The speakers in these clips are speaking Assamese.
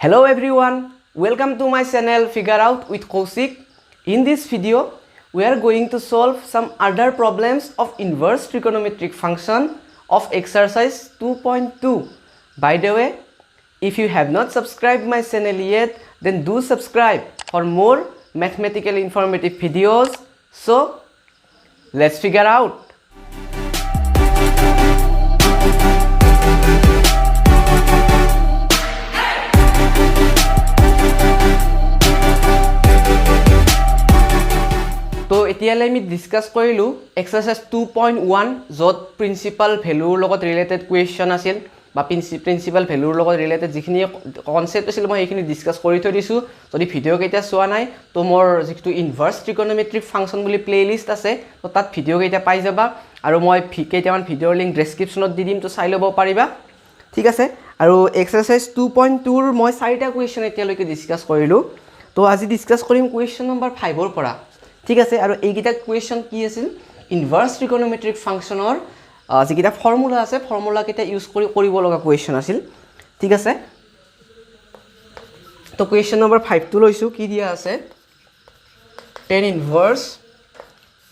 Hello everyone, welcome to my channel Figure Out with KouShik. In this video, we are going to solve some other problems of inverse trigonometric function of exercise 2.2. By the way, if you have not subscribed my channel yet, then do subscribe for more mathematical informative videos. So, let's figure out. তো এতিয়ালৈ আমি ডিসকাস কৰিলো এক্সাৰসাইজ 2.1 যত প্ৰিন্সিপাল ভ্যালুৰ লগত ৰিলেটেড কোৱেশ্চন আছিল বা প্ৰিন্সিপাল ভ্যালুৰ লগত ৰিলেটেড যিখিনি কনসেপ্ট আছিল মই এইখিনি ডিসকাস কৰি থৈ দিছো যদি ভিডিও কেইটা চোৱা নাই তো মোৰ যিটো ইনভাৰ্স ট্ৰিগোনোমেট্ৰিক ফাংচন বুলি প্লেলিষ্ট আছে তো তাত ভিডিও কেইটা পাই যাবা আৰু মই কেইটামান ভিডিওৰ লিংক ডেসক্ৰিপচনত দি দিম তো চাই ল'ব পাৰিবা ঠিক আছে আৰু এক্সাৰসাইজ 2.2 ৰ মই 4টা কোৱেশ্চন এতিয়ালৈকে ডিসকাস কৰিলো তো আজি ডিসকাস কৰিম কোৱেশ্চন নম্বৰ 5 ৰ পৰা ঠিক আছে আৰু এইগিটা কোৱেশ্চন কি আছিল ইনভাৰ্স ট্ৰিগোনোমেট্ৰিক ফাংচনৰ যিগিটা ফৰ্মুলা আছে ফৰ্মুলা কেইটা ইউজ কৰি কৰিব লগা কোৱেশ্চন আছিল ঠিক আছে তো কোৱেশ্চন নম্বৰ 5 টো লৈছো কি দিয়া আছে tan inverse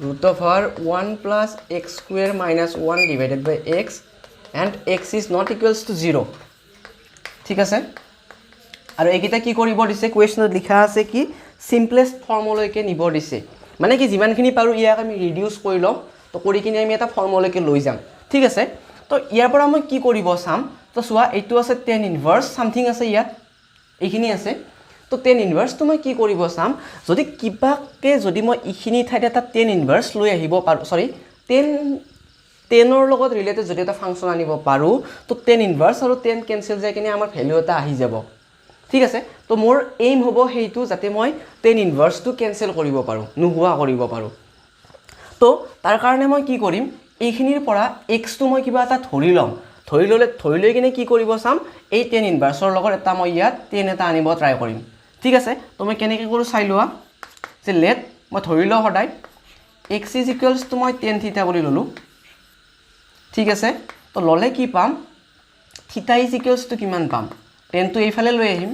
root over 1 plus x square minus 1 divided by x and x is not equals to 0 ঠিক আছে আৰু এইগিটা কি কৰিব দিছে কোৱেশ্চনত লিখা আছে কি simplest ফৰ্মুলাকে নিব দিছে মানে কি যিমানখিনি পাৰো ইয়াক আমি ৰিডিউস কৰি লম তো কৰি কিনে আমি এটা ফৰ্মুলাকে লৈ যাম ঠিক আছে তো ইয়াৰ পৰা মই কি কৰিব চাম তো চোৱা এইটো আছে tan inverse সামথিং আছে ইয়াত এইখিনি আছে তো tan inverse তো মই কি কৰিব চাম যদি কিবাকে যদি মই ইখিনি ঠাইত এটা tan inverse লৈ আহিব পাৰো সৰি tan ৰ লগত ৰিলেটেড যদি এটা ফাংচন আনিব পাৰো তো tan inverse আৰু tan কেনসেল যায় কিনে আমাৰ ভ্যালু এটা আহি যাব ঠিক আছে তো মোৰ এইম হ'ব হেইটো যাতে মই tan inverse টো কেনসেল কৰিব পাৰো নোহোৱা কৰিব পাৰো তো তাৰ কাৰণে মই কি কৰিম এইখিনিৰ পৰা x টো মই কিবা এটা ধৰি লৈ কিনে কি কৰিব চাম এই tan inverse ৰ লগত এটা মই ইয়াত tan এটা আনিব ট্ৰাই কৰিম ঠিক আছে তো মই কেনেকৈ কৰো চাই লোৱা যে লেট মই ধৰি লও সদায় x = মই tan থিটা বুলি ললো ঠিক আছে তো ললে কি পাম থিটা = কিমান পাম tan to এইফালে লৈ আহিম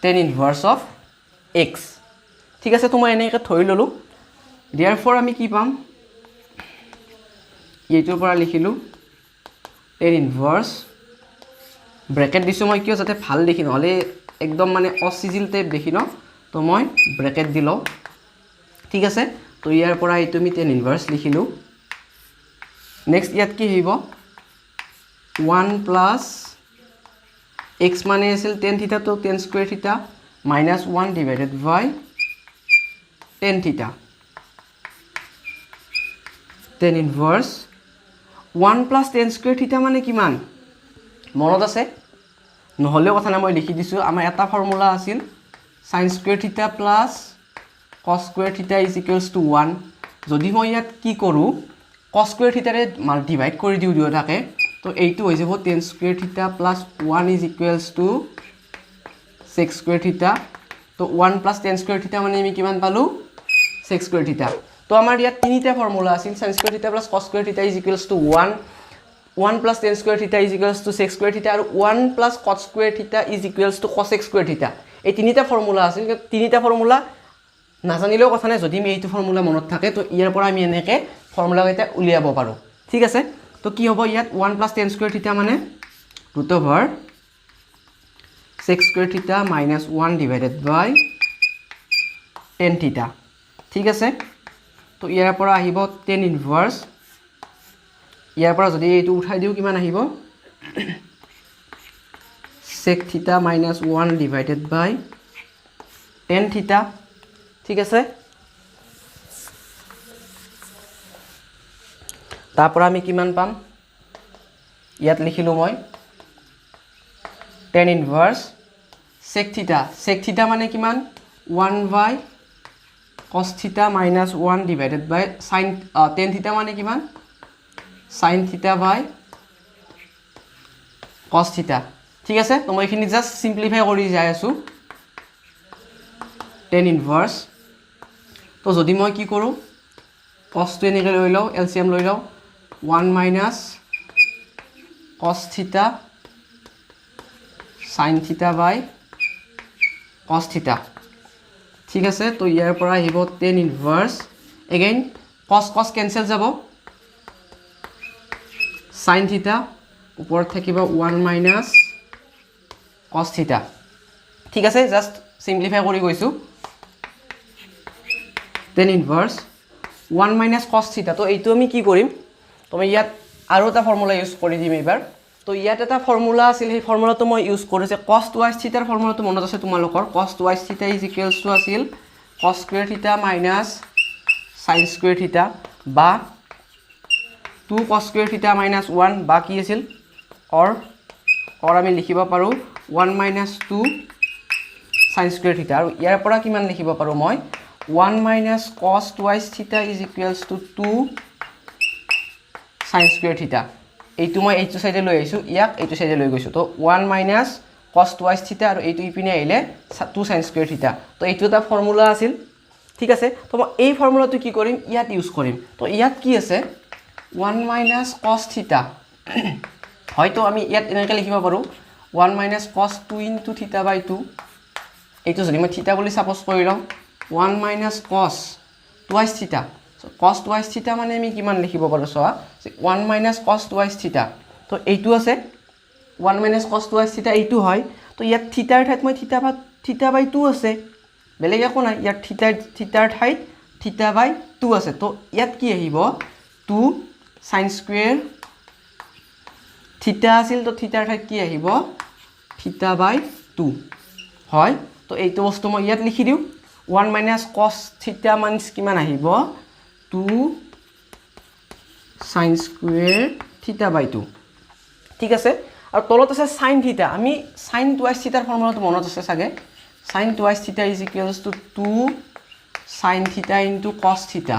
tan inverse of x ঠিক আছে তো মই এনেকৈ ধৰি ললো therefore আমি কি পাম এইটোৰ পৰা লিখিলো tan inverse ব্ৰেকেট দিছো মই কিয় যাতে ভাল দেখি নহলে একদম মানে অসিজিল টাইপ দেখি ন তো মই ব্ৰেকেট দিলো ঠিক আছে তো ইয়াৰ পৰা এইটো আমি tan inverse লিখিলো নেক্সট ইয়াত কি হইব 1 plus x মানে আছিল tan থিটা তো tan square থিটা minus 1 divided by tan থিটা tan inverse 1 plus tan square থিটা মানে কিমান মনত আছে নহলে কথা না মই লিখি দিছো আমাৰ এটা ফৰ্মুলা আছিল sin square থিটা plus cos square থিটা = 1 যদি মই ইয়াত কি কৰো cos square থিটাৰে মাল্টিপ্লাই কৰি দিও দুটাকে তো এইটো হৈ যাব tan square theta plus 1 = sec square theta তো 1 plus tan square theta মানে আমি কিমান পালো sec square theta তো আমাৰ ইয়াত তিনিটা ফৰ্মুলা আছিল sin square theta plus cos square theta = 1 plus tan square theta = sec square theta আৰু 1 plus cos square theta = cosec square theta এই তিনিটা ফৰ্মুলা আছিল তিনিটা ফৰ্মুলা নাজানিলেও কথা নাই যদি আমি এইটো ফৰ্মুলা মনত থাকে তো ইয়াৰ পৰা আমি এনেকে ফৰ্মুলা কেইটা উলিয়াব পাৰো ঠিক আছে তো কি হ'ব ইয়াত 1 plus tan square theta মানে root over sec square theta minus 1 divided by tan theta ঠিক আছে তো ইয়াৰ পৰা আহিব tan inverse ইয়াৰ পৰা যদি এইটো উঠাই দিও কিমান আহিব sec theta minus 1 divided by tan theta ঠিক আছে তারপর আমি কিমান পাম ইয়াত লিখিলো মই tan inverse sec theta মানে কিমান 1 by cos theta minus 1 divided by sin tan theta মানে কিমান sin theta by cos theta ঠিক আছে তো মই এখিনি জাস্ট সিম্পলিফাই কৰি যাই আছো tan inverse তো যদি মই কি কৰো cos টো এনেকৈ লৈ লও এলসিএম লৈ লও 1 minus cos theta sin theta by cos theta ঠিক আছে তো ইয়াৰ পৰা আহিব tan inverse again cos cancel যাব sin theta ওপৰত থাকিব 1 minus cos theta ঠিক আছে জাস্ট সিম্পলিফাই কৰি গৈছো tan inverse 1 minus cos theta তো এইটো আমি কি কৰিম তুমি ইয়াত আৰু এটা ফৰ্মুলা ইউজ কৰি দিম এবাৰ তো ইয়াত এটা ফৰ্মুলা আছিল সেই ফৰ্মুলাটো মই ইউজ কৰিছে cos twice theta ৰ ফৰ্মুলাটো মনত আছে তোমালোকৰ cos twice theta is equals to আছিল cos square theta minus sin square theta বা 2 cos square theta minus 1 বা কি আছিল or আমি লিখিব পাৰো 1 minus 2 sin square theta আৰু ইয়াৰ পৰা কিমান লিখিব পাৰো মই 1 minus cos twice theta is equals to 2 sin square theta এইটো মই এইটো সাইডে লৈ আইছো ইয়াক এইটো সাইডে লৈ গৈছো তো 1 minus cos twice theta আৰু এইটো ইপিনে আইলে 2 sin square theta তো এইটো এটা ফৰ্মুলা আছিল ঠিক আছে তো মই এই ফৰ্মুলাটো কি কৰিম ইয়াত ইউজ কৰিম তো ইয়াত কি আছে 1 minus cos theta হয়তো আমি ইয়াত এনেকৈ লিখিব পাৰো 1 minus cos 2 into theta by 2 এইটো যদি মই theta বুলি সাপোজ কৰি লওঁ 1 minus cos twice theta so cos twice theta মানে আমি কিমান লিখিব পাৰো সোৱা 1 minus cos twice theta তো এইটো আছে 1 minus cos twice theta এইটো হয় তো ইয়াত theta ৰ ঠাইত মই theta by 2 আছে বেলেগ একো নাই ইয়াত theta ৰ ঠাইত theta by 2 আছে তো ইয়াত কি আহিব 2 sin square theta আছিল তো theta ৰ ঠাইত কি আহিব theta by 2 হয় তো এইটো বস্তু মই ইয়াত লিখি দিও 1 minus cos theta means কিমান আহিব 2 sin square theta by 2 ঠিক আছে আৰু তলত আছে sin theta আমি sin twice theta ৰ ফৰ্মুলাটো মনত আছে সাগে sin twice theta is equals to 2 sin theta into cos theta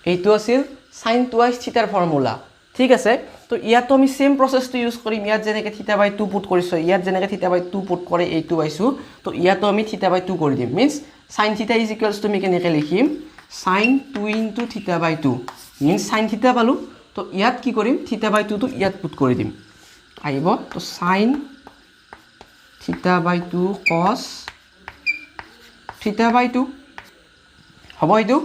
এইটো আছিল sin twice theta ৰ ফৰ্মুলা ঠিক আছে তো ইয়াত আমি সেম প্ৰসেসটো ইউজ কৰিম ইয়াত যেনেকৈ theta by 2 পুট কৰিছো ইয়াত যেনেকৈ theta by 2 পুট কৰে এইটো পাইছো তো ইয়াতো আমি theta by 2 কৰি দিম means sin theta is equals to mechanical লিখিম sin 2 into theta by 2 means sin theta পালো তো ইয়াত কি কৰিম theta by 2 তো ইয়াত পুট কৰি দিম আইব তো sin theta by 2 cos theta by 2 হ'ব এইটো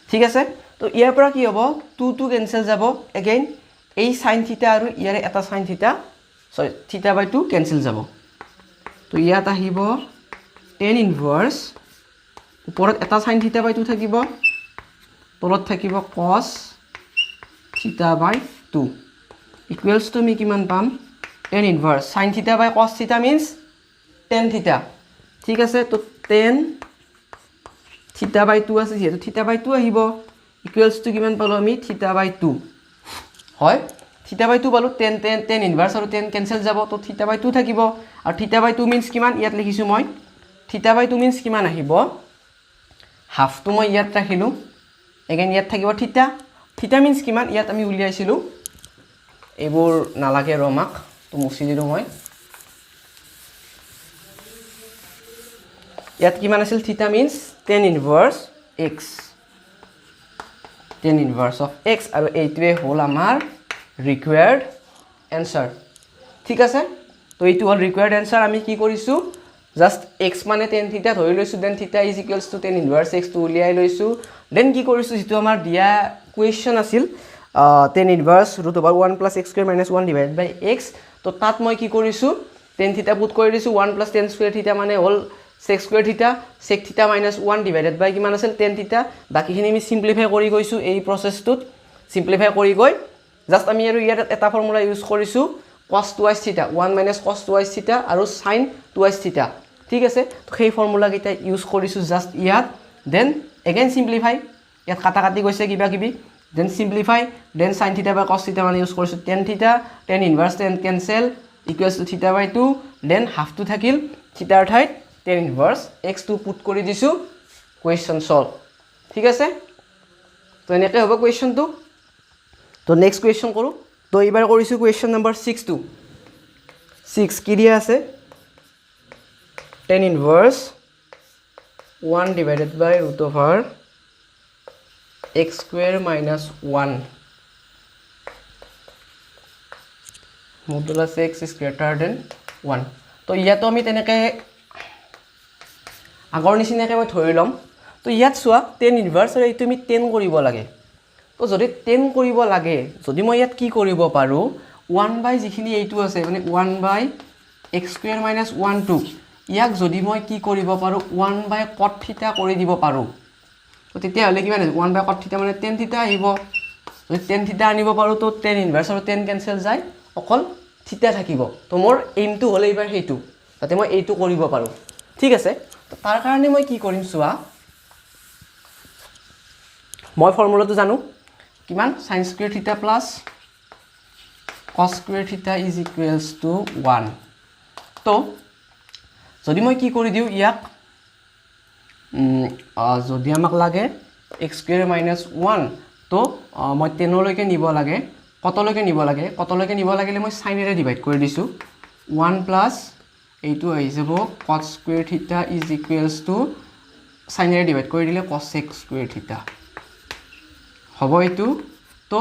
ঠিক আছে তো ইয়াৰ পৰা কি হ'ব 2 2 ক্যান্সেল যাব अगेन এই sin theta আৰু ইয়াৰে এটা sin theta সৰি theta by 2 ক্যান্সেল যাব তো ইয়াত আহিব tan inverse ওপৰত এটা sin theta by 2 থাকিব তলত থাকিব cos theta by 2 equals to মি কিমান পাম tan inverse sin theta by cos theta means tan theta ঠিক আছে তো tan theta by 2 আছে যেহেতু theta by 2 আহিব equals to কিমান পালো আমি theta by 2 হয় theta by 2 পালো tan inverse আৰু tan cancel যাব তো theta by 2 থাকিব আৰু theta by 2 means কিমান ইয়াত লিখিছো মই theta by 2 means কিমান আহিব হাফ তো মই ইয়াত ৰাখিলো again ইয়াত থাকিব theta means কিমান ইয়াত আমি উলিয়াইছিলো এবোৰ নালাগে ৰমাক তো মুছি দিলো মই ইয়াত কিমান আছিল theta means tan inverse x tan inverse of x আৰু এইটোৱে হল আমাৰ required answer ঠিক আছে তো এইটো হল required answer আমি কি কৰিছো just x মানে tan theta ধৰি লৈছো then theta is equals to tan inverse x to উলিয়াই লৈছো then কি কৰিছো যেটো আমাৰ দিয়া question আছিল tan inverse root over 1 plus x square minus 1 divided by x তো তাত মই কি কৰিছো tan theta পুট কৰি দিছো 1 plus tan square theta মানে হল sec square theta sec theta minus 1 divided by কিমান আছিল tan theta বাকিখিনি আমি সিম্পলিফাই কৰি গৈছো এই প্ৰসেসটোত সিম্পলিফাই কৰি গৈ জাস্ট আমি আৰু ইয়াত এটা ফৰ্মুলা ইউজ কৰিছো cos twice theta 1 minus cos twice theta আৰু sin twice theta ঠিক আছে তো সেই ফৰ্মুলা কেইটা ইউজ কৰিছো জাস্ট ইয়াত দেন again simplify ইয়াত কাটা কাটি গৈছে কিবা কিবি then simplify then sin theta by cos theta মানে ইউজ কৰিছো tan theta tan inverse tan cancel equals to theta by 2 then half to থাকিল theta ৰ ঠাইত tan inverse x2 পুট কৰি দিছো question solve ঠিক আছে তো এনেকৈ হ'ব questionটো তো next question কৰো তো এবাৰ কৰিছো question number 6 to 6 কি দিয়া আছে tan inverse 1 divided by root over x square minus 1 modulus x is greater than 1 তো ইয়াতো আমি তেনেকে আগৰ নিচিনাকে মই ধৰি লম তো ইয়াত চোৱা tan ইনভাৰ্স আৰু এইটো আমি 10 কৰিব লাগে তো যদি 10 কৰিব লাগে যদি মই ইয়াত কি কৰিব পাৰো 1 বাই যিখিনি এইটো আছে মানে 1 বাই x স্কয়াৰ মাইনাস 1 2 ইয়াক যদি মই কি কৰিব পাৰো 1 বাই cot থিটা কৰি দিব পাৰো তো তেতিয়া হলে কিমান 1 বাই cot থিটা মানে tan থিটা আহিব যদি tan থিটা আনিব পাৰো তো tan ইনভাৰ্স আৰু tan কেনসেল যায় অকল থিটা থাকিব তো মোৰ এইমটো হলে এবাৰ হেতু তাতে মই এইটো কৰিব পাৰো ঠিক আছে তো তাৰ কাৰণে মই কি কৰিম চোৱা মই ফৰ্মুলাটো জানো কিমান sin square theta plus cos square theta is equals to 1 তো যদি মই কি কৰি দিও ইয়াক যদি আমাক লাগে x square minus 1 তো মই 10 লৈকে নিব লাগে কতলৈকে নিব লাগিলে মই sin এৰে ডিভাইড কৰি দিছো 1 plus এইটো আহি যাব cos square theta is equals to sin array divide কৰি দিলে cos x square theta হ'ব এইটো তো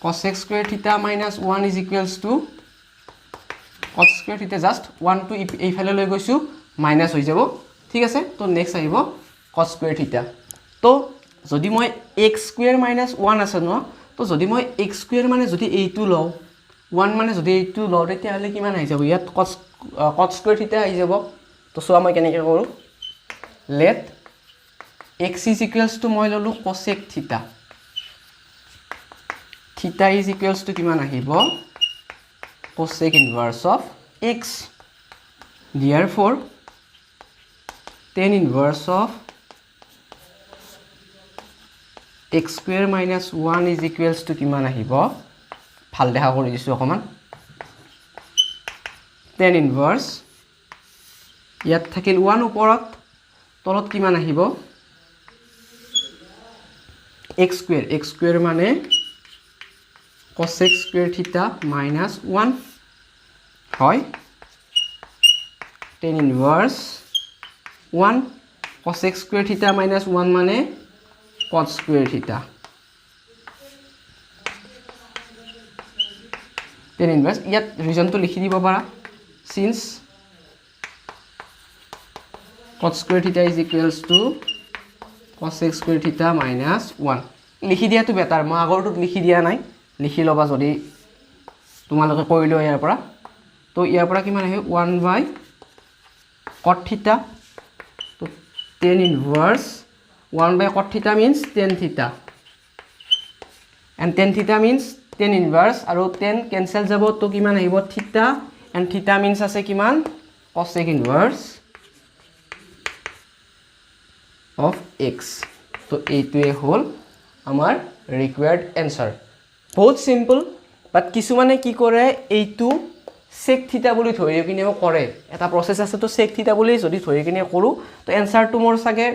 cos x square theta minus 1 is equals to cos square theta just 1 to এইফালে লৈ গৈছো মাইনাস হৈ যাব ঠিক আছে তো নেক্সট আহিব cos square theta তো যদি মই x square minus 1 আছে ন তো যদি মই x square মানে যদি এইটো লও 1 মানে যদি এইটো লও তেতিয়া হলে কিমান আহি যাব ইয়াত cos square theta আহি যাব তো সোয়া মই কেনেকৈ কৰো let x is equals to মই ললো cosec theta theta is equals to কিমান আহিব cosec inverse of x therefore tan inverse of x square minus 1 is equals to কিমান আহিব ভাল দেখা কৰি দিছো অকমান tan inverse ইয়াত থাকিল 1 ওপৰত তলত কিমান আহিব x square মানে cosec square theta minus 1 হয় tan inverse 1 cosec square theta minus 1 মানে cot square theta tan inverse ইয়াত ৰিজনটো লিখি দিব পাৰা since cot square theta is equals to cosec square theta minus 1 লিখি দিয়াটো বেটাৰ মই আগৰটোত লিখি দিয়া নাই লিখি লবা যদি তোমালোকে কইলো ইয়াৰ পৰা তো ইয়াৰ পৰা কিমান আহে 1 by cot theta তো tan inverse 1 by cot theta means tan theta and tan theta means tan inverse আৰু tan cancel যাব তো কিমান আহিব theta and theta means আছে কিমান cosec inverse of x তো এইটোৱে হল আমাৰ required answer বহুত সিম্পল বাট কিছুমানে কি কৰে এইটো sec theta বুলি ধৰি কিনে কৰে এটা প্ৰসেস আছে তো sec theta বুলি যদি ধৰি কিনে কৰো তো এনসাৰটো মোৰ সাগে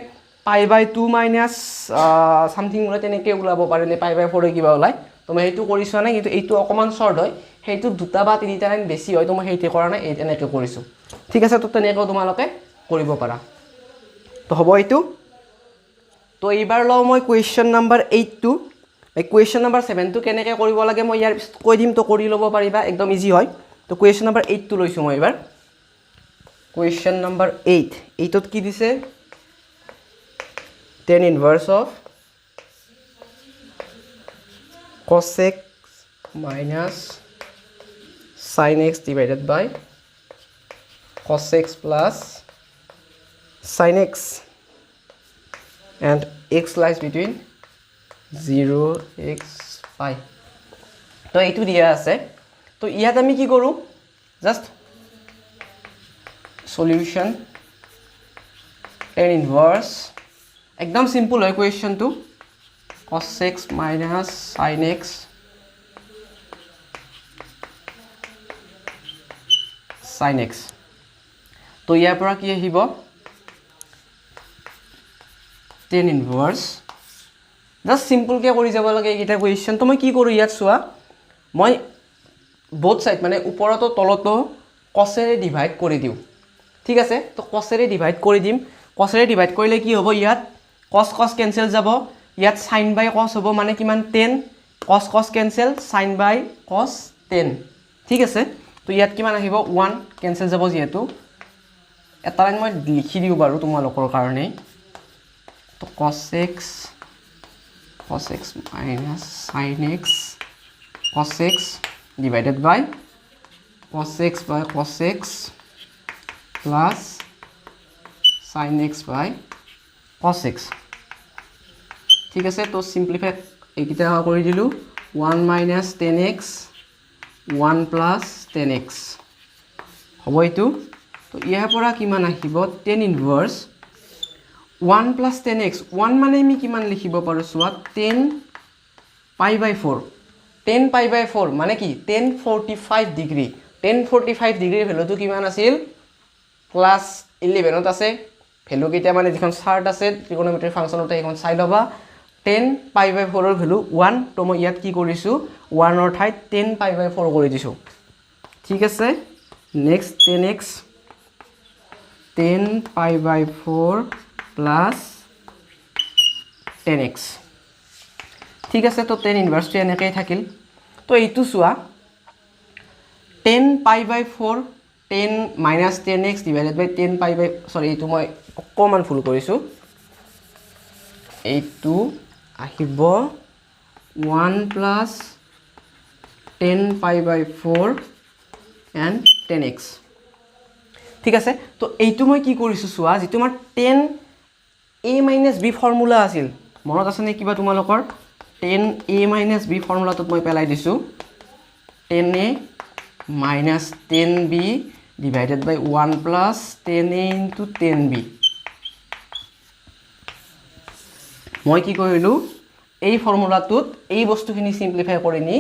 pi by 2 minus something ওলা তেনেকে ওলাব পাৰে নে pi by 4 কিবা ওলাই তো মই এইটো কৰিছো না কিন্তু এইটো অকমান শৰ্ট হয় হেইটো দুটা বা তিনিটা লাইন বেছি হয় তো মই হেইতে কৰা নাই এনেকে কৰিছো ঠিক আছে তো তেনেকে তোমালোকে কৰিব পাৰা তো হ'ব এইটো তো এইবাৰ লও মই কোৱেশ্চন নাম্বাৰ 8 টো এই কোৱেশ্চন নাম্বাৰ 7 টো কেনেকে কৰিব লাগে মই ইয়াৰ কৈ দিম তো কৰি লব পাৰিবা একদম ইজি হয় তো কোৱেশ্চন নাম্বাৰ 8 টো লৈছো মই এবাৰ কোৱেশ্চন নাম্বাৰ 8 এইটোত কি দিছে tan inverse of cosec minus sin x divided by cos x plus sin x and x lies between 0 x 5 তো এইটো দিয়া আছে তো ইয়াত আমি কি কৰো জাস্ট সলিউশন tan inverse একদম সিম্পল হয় question two cos x minus sin x sin x তো ইয়াৰ পৰা কি আহিব tan inverse জাস্ট সিম্পল কে কৰি যাব লাগে এটা কোৱেশ্চন তো মই কি কৰো ইয়াত চোৱা মই both side মানে ওপৰতো তলতো cos এৰে ডিভাইড কৰি দিও ঠিক আছে তো cos এৰে ডিভাইড কৰি দিম cos এৰে ডিভাইড কৰিলে কি হ'ব ইয়াত cos cos কেনসেল যাব ইয়াত sin by cos হ'ব মানে কিমান 10 cos cos cancel sin by cos 10 ঠিক আছে তো ইয়াত কিমান আহিব 1 cancel যাব যেহেতু এটা লাইন মই লিখি দিও বাৰু তোমালোকৰ কাৰণে তো cos x minus sin x cos x divided by cos x by cos x plus sin x by cos x ঠিক আছে তো সিম্পলিফাই এইকিটা কৰি দিলু 1 minus 10x 1 plus 10x হ'ব এইটো তো ইয়াৰ পৰা কিমান আহিব tan inverse 1 plus 10x 1 মানে আমি কিমান লিখিব পাৰো সোৱা 10 pi by 4 10 pi by 4 মানে কি 1045 ডিগ্ৰী 1045 ডিগ্ৰী ভ্যালুটো কিমান আছিল ক্লাস 11 ত আছে ভ্যালু কিটা মানে যিখন চাৰ্ট আছে ট্ৰিগোনোমেট্ৰিক ফাংচনতে এখন চাই লবা 10 pi by 4 ৰ ভ্যালু 1 তো মই ইয়াত কি কৰিছো 1 ৰ ঠাইত 10 pi by 4 কৰি দিছো ঠিক আছে next 10x 10 pi by 4 plus 10x ঠিক আছে তো 10 ইনভার্স টো এনেকৈ থাকিল তো এইটো সোৱা 10 pi by 4 10 minus 10x divided by 10 pi by sorry এইটো মই অকমান ফুল কৰিছো এইটো আহিব 1 plus 10 pi by 4 and 10x ঠিক আছে তো এইটো মই কি কৰিছো সোৱা যেটো আমাৰ 10 a minus b ফৰ্মুলা আছিল মনত আছে নে কিবা তোমালোকৰ 10 a minus b ফৰ্মুলাটো মই পেলাই দিছো 10a minus 10b divided by 1 plus 10a into 10b মই কি কৰিলো এই ফৰ্মুলাটোত এই বস্তুখিনি সিম্পলিফাই কৰি নি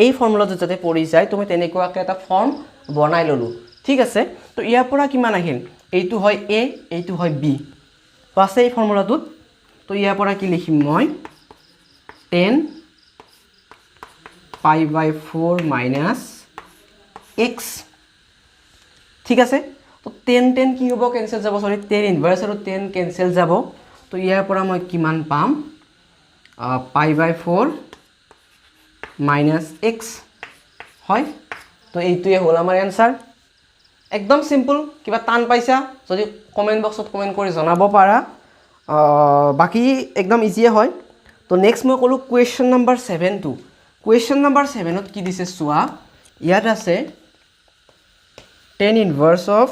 এই ফৰ্মুলাটো যাতে পৰি যায় তুমি তেনেকুৱাকে এটা ফৰ্ম বনাই ললো ঠিক আছে তো ইয়াৰ পৰা কিমান আহিল এইটো হয় a এইটো হয় b পাছে এই ফৰ্মুলাটোত তো ইয়াৰ পৰা কি লিখিম মই 10 pi by 4 minus x ঠিক আছে তো 10 10 কি হ'ব ক্যান্সেল যাব সরি 10 ইনভার্স আৰু 10 ক্যান্সেল যাব তো ইয়াৰ পৰা মই কিমান পাম pi by 4 minus x হয় তো এইটোৱে হ'ল আমাৰ आंसर একদম সিম্পল কিবা টান পাইছা যদি কমেন্ট বক্সত কমেন্ট কৰি জনাব পাৰা বাকি একদম ইজি হয় তো নেক্সট মই কলো কোৱেশ্চন নম্বৰ 7 টু কোৱেশ্চন নম্বৰ 7 ত কি দিছে সোৱা ইয়াত আছে tan inverse of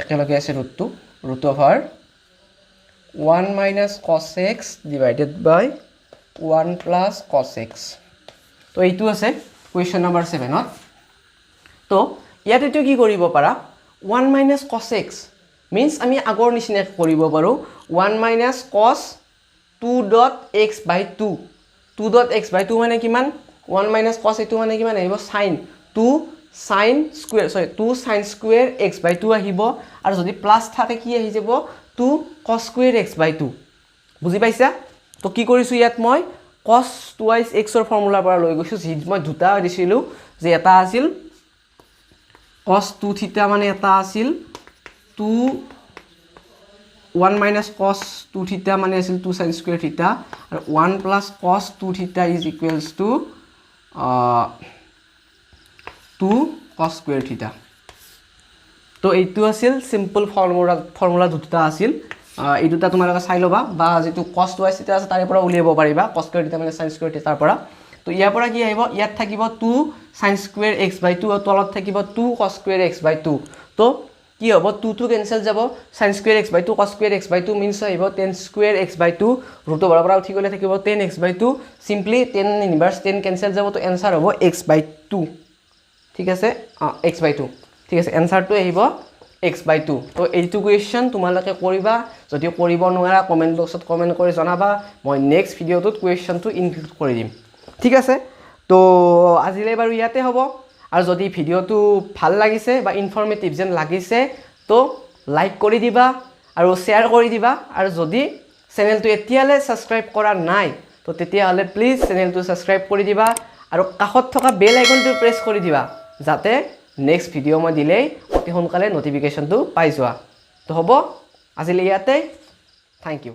একেলগে আছে root over 1 minus cos x divided by 1 plus cos x তো এইটো আছে কোৱেশ্চন নম্বৰ 7 ত তো ইয়াতে তো কি কৰিব পাৰা 1 minus cos x means আমি আগৰ নিচিনা কৰিব পাৰো 1 minus cos 2.x by 2 2.x by 2 মানে কিমান 1 minus cos এইটো মানে কিমান আহিব sin 2 sin square sorry 2 sin square x by 2 আহিব আৰু যদি প্লাস থাকে কি আহি যাব 2 cos square x by 2 বুজি পাইছা তো কি কৰিছো ইয়াত মই cos twice x ৰ ফৰ্মুলা পৰা লৈ গৈছো যি মই দুটা দিছিলো যে এটা আছিল cos 2 থিটা মানে এটা আছিল 2 1 minus cos 2 theta মানে আছিল 2 sin square theta আৰু 1 plus cos 2 theta is equals to 2 cos square theta তো এইটো আছিল সিম্পল ফৰ্মুলা দুটা আছিল এই দুটা তোমালোকে চাই লবা বা যেটো cos twice theta আছে তাৰে পৰা উলিয়াব পাৰিবা cos square theta মানে sin square theta পৰা তো ইয়াৰ পৰা কি আহিব ইয়াত থাকিব 2 sin square x by 2 আৰু তলত থাকিব 2 cos square x by 2 তো কি হ'ব 2 2 ক্যান্সেল যাব sin square x by 2 cos square x by 2 means আহিব 10 square x by 2 root over পৰা উঠি গলে থাকিব 10 x by 2 simply 10 inverse 10 cancel যাব তো आंसर হ'ব x by 2 ঠিক আছে x by 2 ঠিক আছে आंसर টো আহিব x by 2 তো এইটো কোৱেশ্চন তোমালোকে কৰিবা যদি কৰিব নোৱাৰা কমেন্ট বক্সত কমেন্ট কৰি জনাবা মই নেক্সট ভিডিওটোত কোৱেশ্চনটো ইনক্লুড কৰি দিম ঠিক আছে তো আজিলৈ বাৰু ইয়াতে হ'ব আৰু যদি ভিডিওটো ভাল লাগিছে বা ইনফৰমেটিভ যেন লাগিছে তো লাইক কৰি দিবা আৰু শেয়াৰ কৰি দিবা আৰু যদি চেনেলটো এতিয়ালে সাবস্ক্ৰাইব কৰা নাই তো তেতিয়া হলে প্লিজ চেনেলটো সাবস্ক্ৰাইব কৰি দিবা আৰু কাষত থকা বেল আইকনটো প্ৰেছ কৰি দিবা যাতে নেক্সট ভিডিও মই দিলে অতি সোনকালে নটিফিকেশনটো পাই যোৱা তো হ'ব আজিলৈ ইয়াতে থ্যাংক ইউ